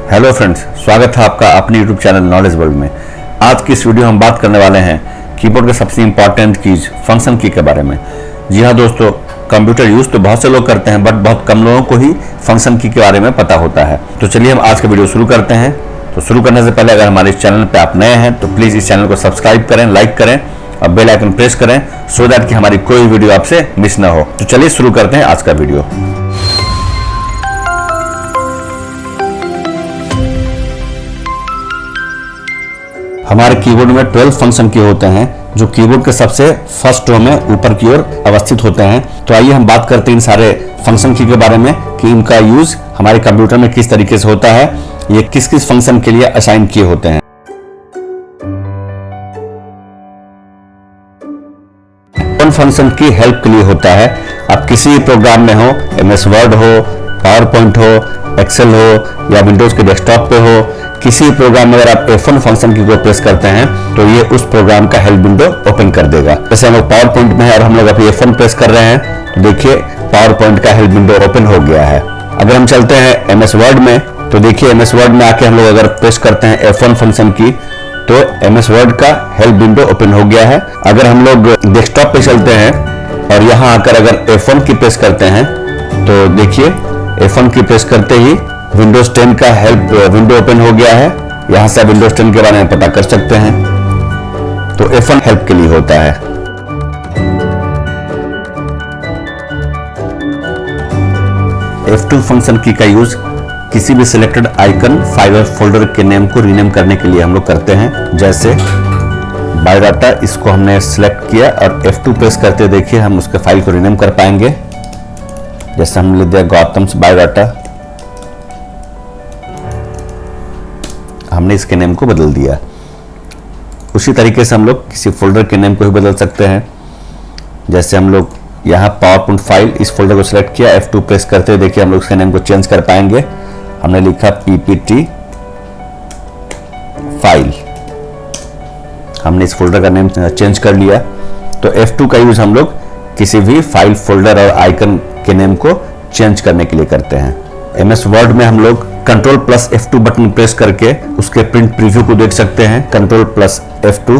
Hello friends, स्वागत है आपका अपने YouTube चैनल नॉलेज वर्ल्ड में। आज की इस वीडियो हम बात करने वाले हैं कीबोर्ड के सबसे इंपॉर्टेंट कीज फंक्शन की के बारे में। जी हाँ दोस्तों, कंप्यूटर यूज तो बहुत से लोग करते हैं, बट बहुत कम लोगों को ही फंक्शन की के बारे में पता होता है। तो चलिए हम आज का वीडियो शुरू करते हैं। तो शुरू करने से पहले अगर हमारे इस चैनल पर आप नए हैं तो प्लीज़ इस चैनल को सब्सक्राइब करें, लाइक करें और बेल आइकन प्रेस करें सो दैट कि हमारी कोई वीडियो आपसे मिस ना हो। तो चलिए शुरू करते हैं आज का वीडियो। हमारे कीबोर्ड में 12 फंक्शन की होते हैं जो कीबोर्ड के सबसे फर्स्ट रो में ऊपर की ओर अवस्थित होते हैं। तो आइए हम बात करते हैं इन सारे फंक्शन की के बारे में कि इनका यूज हमारे कंप्यूटर में किस तरीके से होता है, ये किस किस फंक्शन के लिए असाइन किए होते हैं। कौन फंक्शन की हेल्प के लिए होता है? आप किसी भी प्रोग्राम में हो, MS वर्ड हो, पावर पॉइंट हो, एक्सेल हो या विंडोज के डेस्कटॉप पे हो, किसी भी प्रोग्राम में अगर आप F1 फंक्शन की को प्रेस करते हैं तो ये उस प्रोग्राम का हेल्प विंडो ओपन कर देगा। जैसे हम लोग पावर पॉइंट में है और हम लोग अभी F1 प्रेस कर रहे हैं तो देखिए पावर पॉइंट का हेल्प विंडो ओपन हो गया है। अगर हम चलते हैं MS वर्ड में तो देखिए MS वर्ड में आके हम लोग अगर प्रेस करते हैं F1 फंक्शन की तो MS वर्ड का हेल्प विंडो ओपन हो गया है। अगर हम लोग डेस्कटॉप पे चलते हैं और यहाँ आकर अगर F1 की प्रेस करते हैं तो देखिए F1 की प्रेस करते ही विंडोज 10 का हेल्प विंडो ओपन हो गया है। यहाँ से विंडोज 10 के बारे में पता कर सकते हैं। तो F1 हेल्प के लिए होता है। F2 फंक्शन की का यूज किसी भी सिलेक्टेड आइकन फाइल और फोल्डर के नेम को रीनेम करने के लिए हम लोग करते हैं। जैसे बायोडाटा, इसको हमने सिलेक्ट किया और F2 प्रेस करते देखिए हम उसके फाइल को रीनेम कर पाएंगे। जैसे हमने लिख दिया गौतम्स बायोडाटा, हमने इसके नेम को बदल दिया। उसी तरीके से हम लोग किसी फोल्डर के नेम को भी बदल सकते हैं। जैसे हम लोग यहाँ पावर पॉइंट फाइल, इस फोल्डर को सिलेक्ट किया, F2 प्रेस करते हुए देखिए हम लोग इसके नेम को चेंज कर पाएंगे। हमने लिखा PPT फाइल, हमने इस फोल्डर का नेम चेंज कर लिया। तो F2 का यूज हम लोग किसी भी फाइल, फोल्डर और आइकन के नेम को चेंज करने के लिए करते हैं। MS वर्ड में हम लोग Ctrl+F2 बटन प्रेस करके उसके प्रिंट प्रीव्यू को देख सकते हैं। Ctrl+F2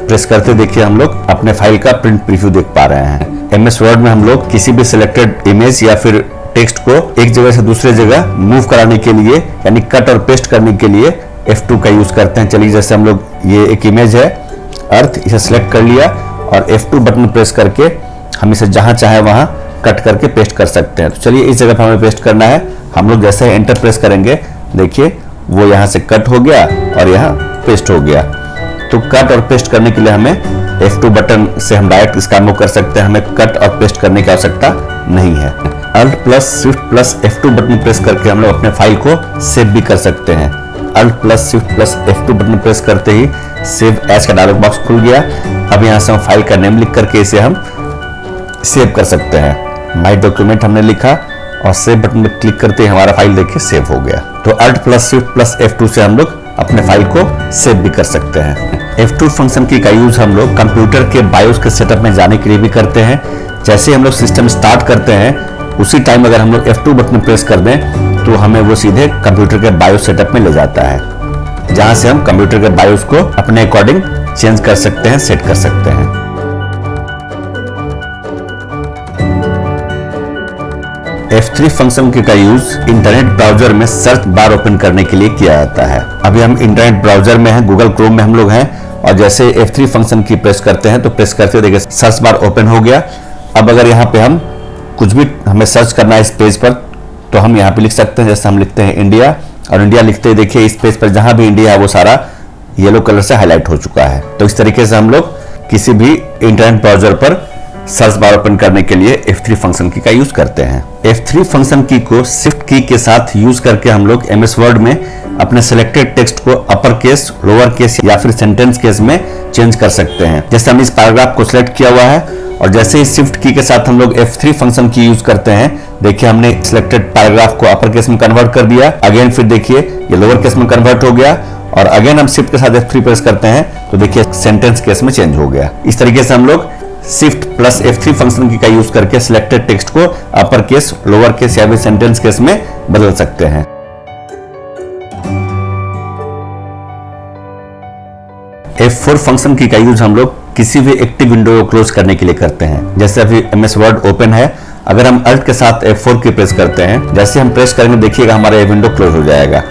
प्रेस करते देखिए हम लोग अपने फाइल का प्रिंट प्रीव्यू देख पा रहे हैं। MS वर्ड में हम लोग किसी भी सिलेक्टेड इमेज या फिर टेक्स्ट को एक जगह से दूसरे जगह मूव कराने के लिए यानी कट और पेस्ट करने के लिए F2 का यूज करते हैं। चलिए जैसे हम लोग ये एक इमेज है अर्थ, इसे सिलेक्ट कर लिया और F2 बटन प्रेस करके हम इसे जहां चाहे वहां कट करके पेस्ट कर सकते हैं। तो चलिए इस जगह पर हमें पेस्ट करना है। हम लोग जैसे एंटर प्रेस करेंगे देखिए वो यहाँ से कट हो गया और यहाँ पेस्ट हो गया। तो कट और पेस्ट करने के लिए हमें F2 बटन से हम डायरेक्ट इस काम को कर सकते हैं, हमें कट और पेस्ट करने की आवश्यकता नहीं है। Alt+Shift+F2 बटन प्रेस करके हम लोग अपने फाइल को सेव भी कर सकते हैं। Alt+Shift+F2 बटन प्रेस करते ही सेव एज का डायलॉग बॉक्स खुल गया। अब यहाँ से हम फाइल का नेम लिख करके इसे हम सेव कर सकते हैं। माई डॉक्यूमेंट हमने लिखा और सेव बटन पर क्लिक करते ही हमारा फाइल देखिए सेव हो गया। तो Alt+Shift+F2 से हम लोग अपने फाइल को सेव भी कर सकते हैं। F2 फंक्शन की का यूज हम लोग कंप्यूटर के बायोस के सेटअप में जाने के लिए भी करते हैं। जैसे हम लोग सिस्टम स्टार्ट करते हैं उसी टाइम अगर हम लोग F2 बटन प्रेस कर दें तो हमें वो सीधे कंप्यूटर के बायोस सेटअप में ले जाता है, जहां से हम कंप्यूटर के बायोस को अपने अकॉर्डिंग चेंज कर सकते हैं, सेट कर सकते हैं। F3 फंक्शन का यूज इंटरनेट ब्राउजर में सर्च बार ओपन करने के लिए किया जाता है। अभी हम इंटरनेट ब्राउजर में हैं, गूगल क्रोम में हम लोग हैं और जैसे F3 फंक्शन की प्रेस करते हैं तो प्रेस करते देखिए सर्च बार ओपन हो गया। अब अगर यहाँ पे हम कुछ भी हमें सर्च करना है इस पेज पर तो हम यहाँ पे लिख सकते हैं। जैसे हम लिखते हैं इंडिया और इंडिया लिखते ही देखिए इस पेज पर जहां भी इंडिया है वो सारा येलो कलर से हाईलाइट हो चुका है। तो इस तरीके से हम लोग किसी भी इंटरनेट ब्राउजर पर सर्च बार ओपन करने के लिए F3 फंक्शन की का यूज करते हैं। F3 फंक्शन की को शिफ्ट की के साथ यूज करके हम लोग MS वर्ड में अपने सिलेक्टेड टेक्स्ट को अपर केस, लोअर केस या फिर सेंटेंस केस में चेंज कर सकते हैं। जैसे हम इस पैराग्राफ को सिलेक्ट किया हुआ है और जैसे ही शिफ्ट की के साथ हम लोग F3 फंक्शन की यूज करते हैं देखिए हमने सिलेक्टेड पैराग्राफ को अपर केस में कन्वर्ट कर दिया। अगेन फिर देखिए ये लोअर केस में कन्वर्ट हो गया और अगेन हम शिफ्ट के साथ F3 प्रेस करते हैं तो देखिए सेंटेंस केस में चेंज हो गया। इस तरीके से हम लोग Shift+F3 फंक्शन की का यूज करके सिलेक्टेड टेक्स्ट को अपर केस, लोअर केस या फिर सेंटेंस केस में बदल सकते हैं। F4 फंक्शन की का यूज हम लोग किसी भी एक्टिव विंडो को क्लोज करने के लिए करते हैं। जैसे अभी MS वर्ड ओपन है, अगर हम अल्ट के साथ F4 की प्रेस करते हैं, जैसे हम प्रेस करेंगे देखिएगा हमारा ये विंडो क्लोज हो जाएगा।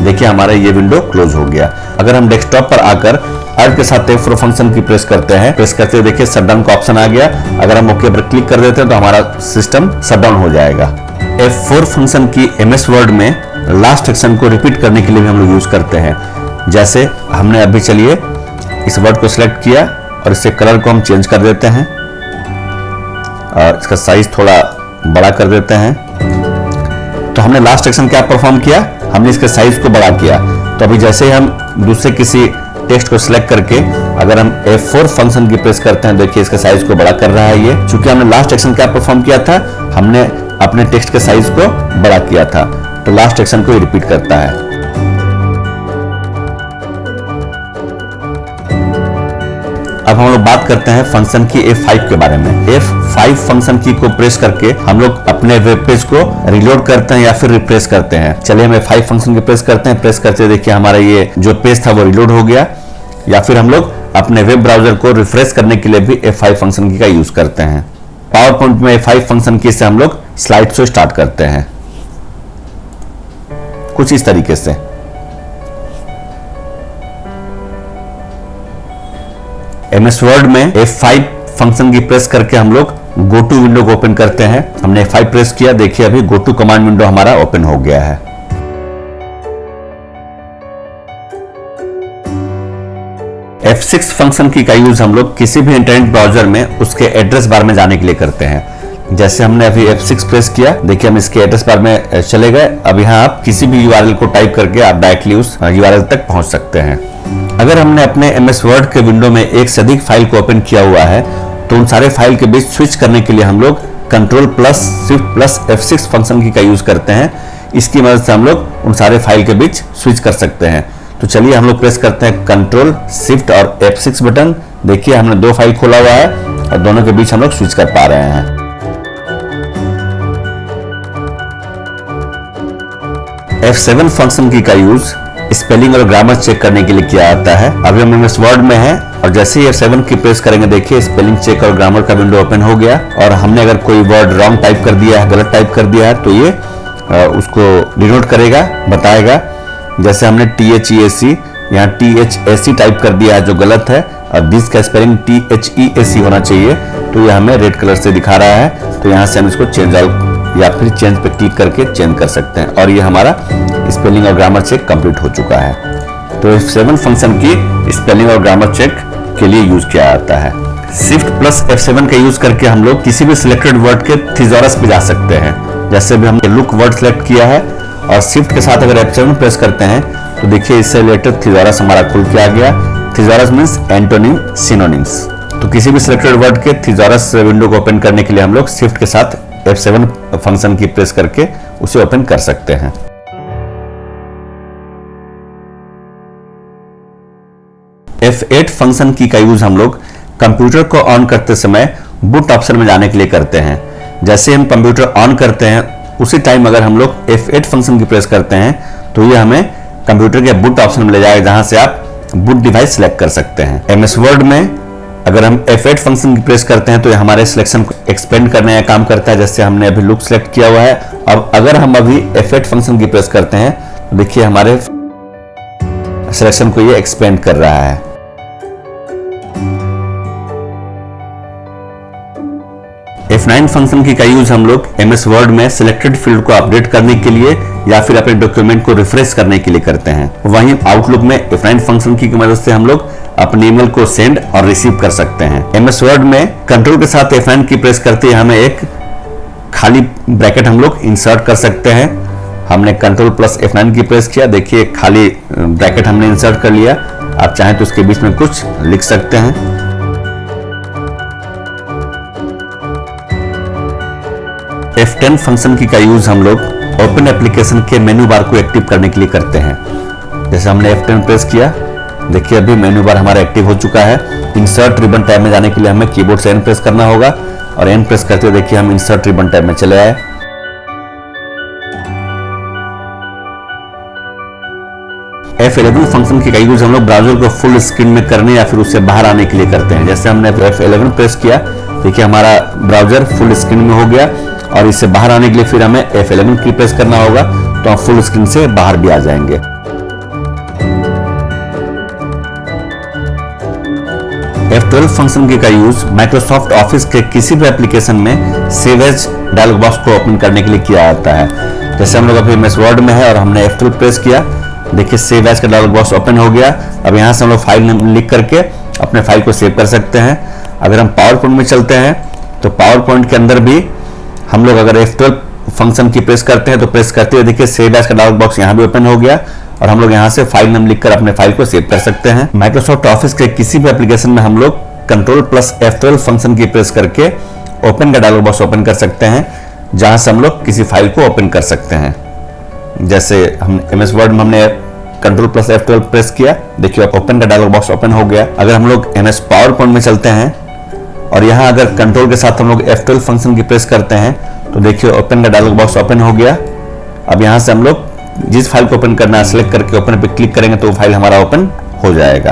देखिए हमारा ये विंडो क्लोज हो गया। अगर हम डेस्कटॉप पर आकर अल्ट के साथ F4 फंक्शन की प्रेस करते हैं, प्रेस करते हुए देखिए शटडाउन का ऑप्शन आ गया। अगर हम ओके पर क्लिक कर देते हैं तो हमारा सिस्टम शटडाउन हो जाएगा। F4 फंक्शन की MS वर्ड में लास्ट एक्शन को रिपीट करने के लिए भी हम लोग यूज करते हैं। जैसे हमने अभी चलिए इस वर्ड को सिलेक्ट किया और इससे कलर को हम चेंज कर देते हैं और इसका साइज थोड़ा बड़ा कर देते हैं। तो हमने लास्ट एक्शन क्या परफॉर्म किया, हमने इसके साइज को बड़ा किया। तो अभी जैसे ही हम दूसरे किसी टेक्स्ट को सिलेक्ट करके अगर हम F4 फंक्शन की प्रेस करते हैं, देखिए इसका साइज को बड़ा कर रहा है ये। चूंकि हमने लास्ट एक्शन क्या परफॉर्म किया था, हमने अपने टेक्स्ट के साइज को बड़ा किया था, तो लास्ट एक्शन को रिपीट करता है। अब हम लोग बात करते हैं फंक्शन की F5 के बारे में। F5 फंक्शन की को प्रेस करके हम लोग अपने वेब पेज को रिलोड करते हैं या फिर रिफ्रेश करते हैं। चलिए हम F5 फंक्शन की प्रेस करते हैं। प्रेस करते देखिए हमारा ये जो पेज था वो रिलोड हो गया। या फिर हम लोग अपने वेब ब्राउजर को रिफ्रेश करने के लिए भी F5 फंक्शन की का यूज करते हैं। पावर पॉइंट में F5 फंक्शन की से हम लोग स्लाइड शो स्टार्ट करते हैं कुछ इस तरीके से। MS वर्ड में F5 फंक्शन की प्रेस करके हम लोग गो टू विंडो को ओपन करते हैं। हमने F5 प्रेस किया, देखिए अभी गो टू कमांड विंडो हमारा ओपन हो गया है। F6 फंक्शन की का यूज हम लोग किसी भी इंटरनेट ब्राउजर में उसके एड्रेस बार में जाने के लिए करते हैं। जैसे हमने अभी F6 प्रेस किया, देखिए हम इसके एड्रेस बार में चले गए। अब यहाँ आप किसी भी URL को टाइप करके आप डायरेक्टली उस URL तक पहुंच सकते हैं। अगर हमने अपने MS वर्ड के विंडो में एक से अधिक फाइल को ओपन किया हुआ है तो उन सारे फाइल के बीच स्विच करने के लिए हम लोग Ctrl+Shift+F6 फंक्शन की का यूज करते हैं। इसकी मदद से हम लोग उन सारे फाइल के बीच स्विच कर सकते हैं। तो चलिए हम लोग प्रेस करते हैं Ctrl, Shift और F6 बटन। देखिए हमने दो फाइल खोला हुआ है और दोनों के बीच हम लोग स्विच कर पा रहे हैं। F7 फंक्शन की का यूज स्पेलिंग और ग्रामर चेक करने के लिए किया जाता है। अभी हम MS वर्ड में हैं और जैसे ही F7 की प्रेस करेंगे देखिए स्पेलिंग चेक और ग्रामर का विंडो ओपन हो गया। और हमने अगर कोई वर्ड रॉन्ग टाइप कर दिया है, गलत टाइप कर दिया है, तो ये उसको डिनोट करेगा, बताएगा। जैसे हमने THEAC यहाँ THAC टाइप कर दिया है जो गलत है और दिस का स्पेलिंग THEAC होना चाहिए, तो ये हमें रेड कलर से दिखा रहा है। तो यहाँ से हम इसको चेंज आउट या फिर चेंज पे क्लिक करके चेंज कर सकते हैं और ये हमारा स्पेलिंग और ग्रामर चेक कंप्लीट हो चुका है। तो F7 फंक्शन की स्पेलिंग और ग्रामर चेक के लिए यूज किया जाता है। Shift+F7 का यूज करके हम लोग किसी भी सिलेक्टेड वर्ड के थिजॉरस पे जा सकते हैं। जैसे भी हमने लुक वर्ड सिलेक्ट किया है और शिफ्ट के साथ अगर F7 प्रेस करते हैं तो देखिए इससे रिलेटेड थिजॉरस हमारा खुल के आ गया। थिजॉरस मीन्स एंटोनिम, सिनोनिम्स। तो किसी भी सिलेक्टेड वर्ड के थिजॉरस विंडो को ओपन करने के लिए हम लोग शिफ्ट के साथ F7 फंक्शन की प्रेस करके उसे ओपन कर सकते हैं। F8 फंक्शन की का यूज हम लोग कंप्यूटर को ऑन करते समय बूट ऑप्शन में जाने के लिए करते हैं। जैसे हम कंप्यूटर ऑन करते हैं उसी टाइम अगर हम लोग F8 फंक्शन की प्रेस करते हैं तो ये हमें कंप्यूटर के बूट ऑप्शन में ले जाएगा, जहां से आप बूट डिवाइस सिलेक्ट कर सकते हैं। MS वर्ड में अगर हम F8 फंक्शन की प्रेस करते हैं तो ये हमारे सिलेक्शन को एक्सपेंड करने का काम करता है। जैसे हमने अभी लुक सिलेक्ट किया हुआ है, अब अगर हम अभी F8 फंक्शन की प्रेस करते हैं तो देखिए हमारे सिलेक्शन को ये एक्सपेंड कर रहा है। F9 फंक्शन की का यूज हम लोग MS वर्ड में सिलेक्टेड फील्ड को अपडेट करने के लिए या फिर अपने डॉक्यूमेंट को रिफ्रेश करने के लिए करते हैं। वहीं आउटलुक में F9 फंक्शन की मदद से हम लोग अपने ईमेल को सेंड और रिसीव कर सकते हैं। MS वर्ड में कंट्रोल के साथ F9 की प्रेस करते ही हमें एक खाली ब्रैकेट हम लोग इंसर्ट कर सकते हैं। हमने Ctrl+F9 की प्रेस किया, देखिए खाली ब्रैकेट हमने इंसर्ट कर लिया। आप चाहें तो उसके बीच में कुछ लिख सकते हैं। F10 फंक्शन की का यूज हम लोग ओपन एप्लीकेशन के मेनू बार को एक्टिव करने के लिए करते हैं। जैसे हमने F10 प्रेस किया, देखिए अभी मेनू बार हमारा एक्टिव हो चुका है। इंसर्ट रिबन टैब में जाने के लिए हमें कीबोर्ड से N प्रेस करना होगा और N प्रेस करते हुए देखिए हम इंसर्ट रिबन टैब में चले आए। F11 फंक्शन का यूज हम लोग ब्राउजर को फुल स्क्रीन में करने या फिर उससे बाहर आने के लिए करते हैं। जैसे हमने F11 प्रेस किया, देखिए हमारा ब्राउजर फुल स्क्रीन में हो गया, और इससे बाहर आने के लिए फिर हमें F11 की प्रेस करना होगा, तो हम फुल स्क्रीन से बाहर भी आ जाएंगे। F12 फंक्शन का यूज माइक्रोसॉफ्ट ऑफिस के किसी भी एप्लीकेशन में सेव एज डायलॉग बॉक्स को ओपन करने के लिए किया जाता है। जैसे हम लोग अभी MS वर्ड में है और हमने F12 प्रेस किया, देखिए सेव एज का डायलॉग बॉक्स ओपन हो गया। अब यहाँ से हम लोग फाइल नेम लिख करके अपने फाइल को सेव कर सकते हैं। अगर हम पावर पॉइंट में चलते हैं तो पावर पॉइंट के अंदर भी हम लोग अगर F12 फंक्शन की प्रेस करते हैं तो प्रेस करते हुए देखिए सेव एज का डायलॉग बॉक्स यहाँ भी ओपन हो गया, और हम लोग यहाँ से फाइल नेम लिखकर अपने फाइल को सेव कर सकते हैं। माइक्रोसॉफ्ट ऑफिस के किसी भी एप्लीकेशन में हम लोग Ctrl+F12 फंक्शन की प्रेस करके ओपन का डायलॉग बॉक्स ओपन कर सकते हैं, जहां से हम लोग किसी फाइल को ओपन कर सकते हैं। जैसे हम MS वर्ड में हमने Ctrl+F12 प्रेस किया, देखिए ओपन का डायलॉग बॉक्स ओपन हो गया। अगर हम लोग MS पावर पॉइंट में चलते हैं और यहाँ अगर कंट्रोल के साथ हम लोग F12 फंक्शन की प्रेस करते हैं तो देखिए ओपन का डायलॉग बॉक्स ओपन हो गया। अब यहाँ से हम लोग जिस फाइल को ओपन करना है सिलेक्ट करके ओपन पे क्लिक करेंगे तो वो फाइल हमारा ओपन हो जाएगा,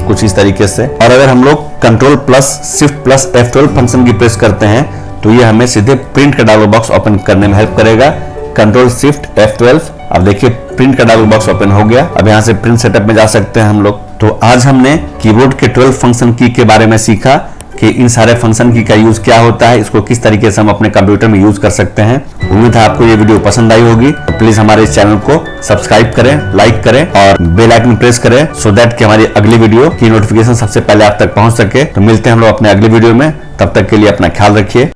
कुछ इस तरीके से। और अगर हम लोग Ctrl+Shift+F12 फंक्शन की प्रेस करते हैं तो ये हमें सीधे प्रिंट का डायलॉग बॉक्स ओपन करने में हेल्प करेगा। Ctrl+Shift+F12, अब देखिए प्रिंट का डायलॉग बॉक्स ओपन हो गया। अब यहाँ से प्रिंट सेटअप में जा सकते हैं हम लोग। तो आज हमने कीबोर्ड के 12 फंक्शन की के बारे में सीखा कि इन सारे फंक्शन की का यूज क्या होता है, इसको किस तरीके से हम अपने कंप्यूटर में यूज कर सकते हैं। उम्मीद है आपको ये वीडियो पसंद आई होगी। तो प्लीज हमारे इस चैनल को सब्सक्राइब करें, लाइक करें और बेल आइकन प्रेस करें, सो दैट कि हमारी अगली वीडियो की नोटिफिकेशन सबसे पहले आप तक पहुंच सके। तो मिलते हैं हम लोग अपने अगली वीडियो में, तब तक के लिए अपना ख्याल रखिए।